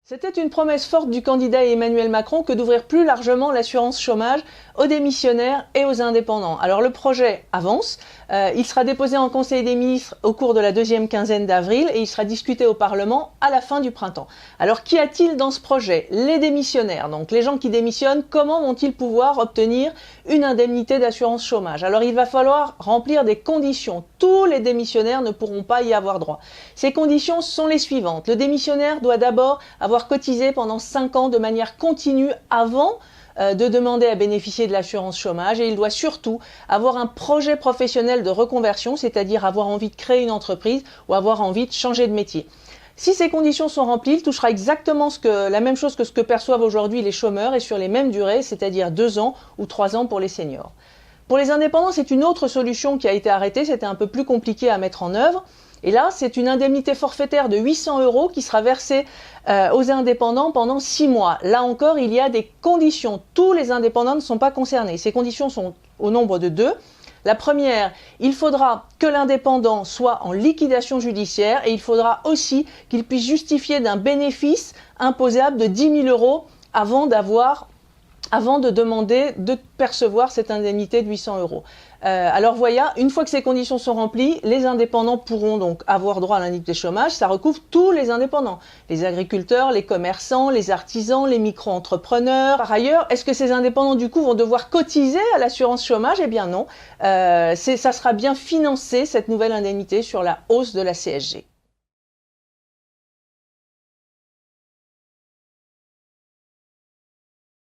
C'était une promesse forte du candidat Emmanuel Macron que d'ouvrir plus largement l'assurance chômage aux démissionnaires et aux indépendants. Alors le projet avance, il sera déposé en Conseil des ministres au cours de la deuxième quinzaine d'avril et il sera discuté au Parlement à la fin du printemps. Alors qu'y a-t-il dans ce projet? Les démissionnaires, donc les gens qui démissionnent, comment vont-ils pouvoir obtenir une indemnité d'assurance chômage? Alors il va falloir remplir des conditions. Tous les démissionnaires ne pourront pas y avoir droit. Ces conditions sont les suivantes. Le démissionnaire doit d'abord avoir cotisé pendant 5 ans de manière continue avant de demander à bénéficier de l'assurance chômage et il doit surtout avoir un projet professionnel de reconversion, c'est-à-dire avoir envie de créer une entreprise ou avoir envie de changer de métier. Si ces conditions sont remplies, il touchera exactement la même chose que ce que perçoivent aujourd'hui les chômeurs et sur les mêmes durées, c'est-à-dire 2 ans ou 3 ans pour les seniors. Pour les indépendants, c'est une autre solution qui a été arrêtée, c'était un peu plus compliqué à mettre en œuvre. Et là, c'est une indemnité forfaitaire de 800 € qui sera versée aux indépendants pendant 6 mois. Là encore, il y a des conditions. Tous les indépendants ne sont pas concernés. Ces conditions sont au nombre de 2. La première, il faudra que l'indépendant soit en liquidation judiciaire et il faudra aussi qu'il puisse justifier d'un bénéfice imposable de 10 000 € avant de demander de percevoir cette indemnité de 800 €. Alors voilà, une fois que ces conditions sont remplies, les indépendants pourront donc avoir droit à l'indemnité chômage. Ça recouvre tous les indépendants, les agriculteurs, les commerçants, les artisans, les micro-entrepreneurs. Par ailleurs, est-ce que ces indépendants du coup vont devoir cotiser à l'assurance chômage? Eh bien non, ça sera bien financé, cette nouvelle indemnité, sur la hausse de la CSG.